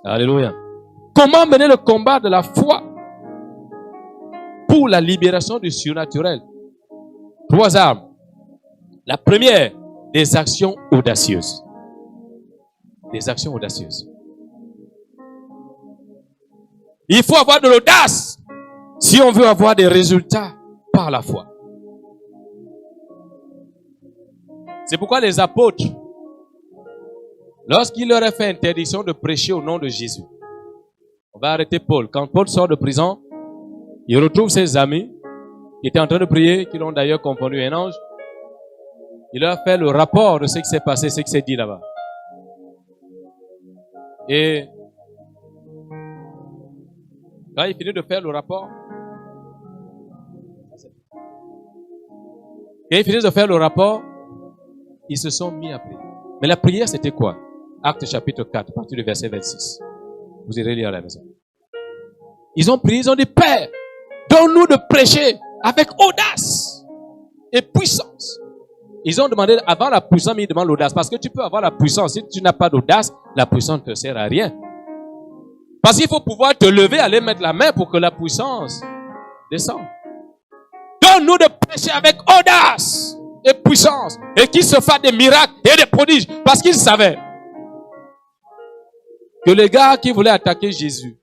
Alléluia. Comment mener le combat de la foi pour la libération du surnaturel? 3 armes. La première, des actions audacieuses. Des actions audacieuses. Il faut avoir de l'audace si on veut avoir des résultats par la foi. C'est pourquoi les apôtres, lorsqu'il leur a fait interdiction de prêcher au nom de Jésus, on va arrêter Paul. Quand Paul sort de prison, il retrouve ses amis qui étaient en train de prier, qui l'ont d'ailleurs confondu un ange. Il leur a fait le rapport de ce qui s'est passé, ce qui s'est dit là-bas. Et quand il finit de faire le rapport, ils se sont mis à prier. Mais la prière, c'était quoi? Actes chapitre 4, à partir du verset 26. Vous irez lire à la maison. Ils ont prié, ils ont dit, Père, donne-nous de prêcher avec audace et puissance. Ils ont demandé, avant la puissance, mais ils demandent l'audace. Parce que tu peux avoir la puissance. Si tu n'as pas d'audace, la puissance ne te sert à rien. Parce qu'il faut pouvoir te lever, aller mettre la main pour que la puissance descende. Donne-nous de prêcher avec audace et puissance. Et qu'il se fasse des miracles et des prodiges. Parce qu'ils savaient que les gars qui voulaient attaquer Jésus,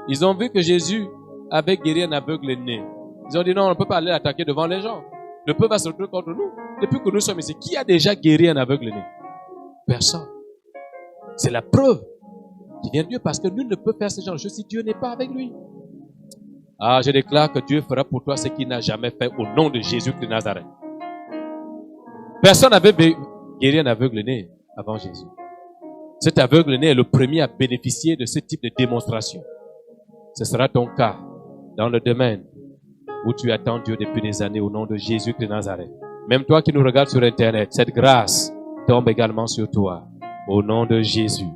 ils ont vu que Jésus avait guéri un aveugle né. Ils ont dit non, on ne peut pas aller l'attaquer devant les gens. Le peuple va se retrouver contre nous. Depuis que nous sommes ici, qui a déjà guéri un aveugle né? Personne. C'est la preuve qui vient de Dieu parce que nul ne peut faire ce genre de choses si Dieu n'est pas avec lui. Ah, je déclare que Dieu fera pour toi ce qu'il n'a jamais fait au nom de Jésus de Nazareth. Personne n'avait guéri un aveugle né avant Jésus. Cet aveugle né est le premier à bénéficier de ce type de démonstration. Ce sera ton cas dans le domaine où tu attends Dieu depuis des années au nom de Jésus de Nazareth. Même toi qui nous regardes sur Internet, cette grâce tombe également sur toi au nom de Jésus.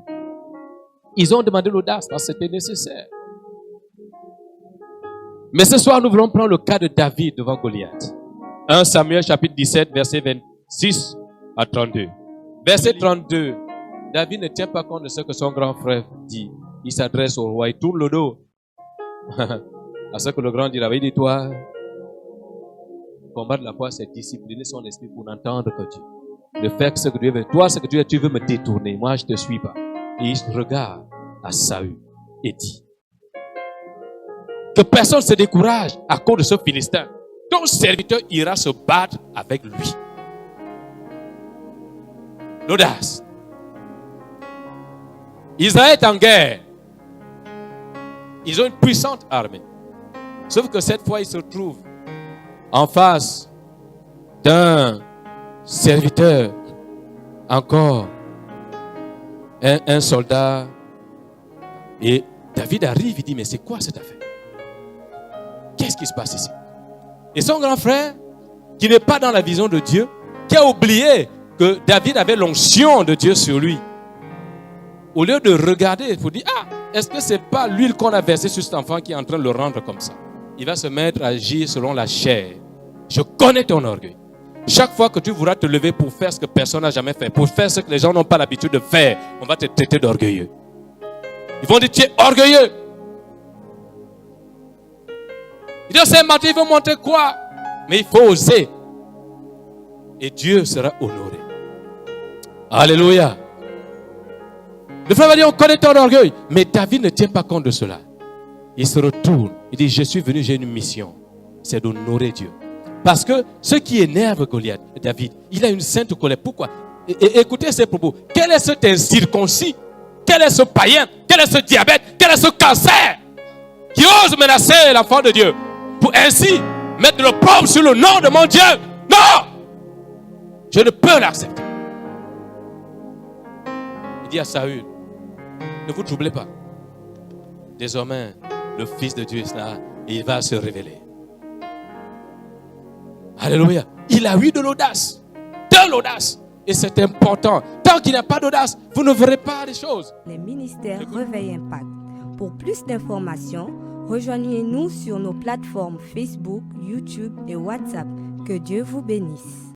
Ils ont demandé l'audace parce que c'était nécessaire. Mais ce soir, nous voulons prendre le cas de David devant Goliath. 1 Samuel chapitre 17, verset 26 à 32. Verset 32. David ne tient pas compte de ce que son grand frère dit. Il s'adresse au roi, il tourne le dos à ce que le grand dit là-bas. Il dit, toi, combattre la foi, c'est discipliner son esprit pour n'entendre que Dieu. De faire ce que Dieu veut. Toi, ce que tu veux me détourner. Moi, je ne te suis pas. Et il regarde à Saül et dit que personne ne se décourage à cause de ce Philistin. Ton serviteur ira se battre avec lui. L'audace. Israël est en guerre. Ils ont une puissante armée. Sauf que cette fois, ils se trouvent en face d'un serviteur, encore un soldat. Et David arrive, il dit, mais c'est quoi cette affaire? Qu'est-ce qui se passe ici? Et son grand frère, qui n'est pas dans la vision de Dieu, qui a oublié que David avait l'onction de Dieu sur lui, au lieu de regarder, il faut dire, ah, est-ce que c'est pas l'huile qu'on a versée sur cet enfant qui est en train de le rendre comme ça? Il va se mettre à agir selon la chair. Je connais ton orgueil. Chaque fois que tu voudras te lever pour faire ce que personne n'a jamais fait, pour faire ce que les gens n'ont pas l'habitude de faire, on va te traiter d'orgueilleux. Ils vont dire, tu es orgueilleux. Il dit, c'est matin, il veut montrer quoi? Mais il faut oser. Et Dieu sera honoré. Alléluia. Le frère va dire, on connaît ton orgueil. Mais David ne tient pas compte de cela. Il se retourne. Il dit, je suis venu, j'ai une mission. C'est d'honorer Dieu. Parce que ce qui énerve Goliath, David, il a une sainte colère. Pourquoi? Écoutez ces propos. Quel est cet incirconcis? Quel est ce païen? Quel est ce diabète? Quel est ce cancer qui ose menacer l'enfant de Dieu pour ainsi mettre le l'opprobre sur le nom de mon Dieu? Non! Je ne peux l'accepter. Il dit à Saül, ne vous troublez pas. Désormais, le Fils de Dieu est là et il va se révéler. Alléluia. Il a eu de l'audace. De l'audace. Et c'est important. Tant qu'il n'y a pas d'audace, vous ne verrez pas les choses. Les ministères Réveil Impact. Pour plus d'informations, rejoignez-nous sur nos plateformes Facebook, YouTube et WhatsApp. Que Dieu vous bénisse.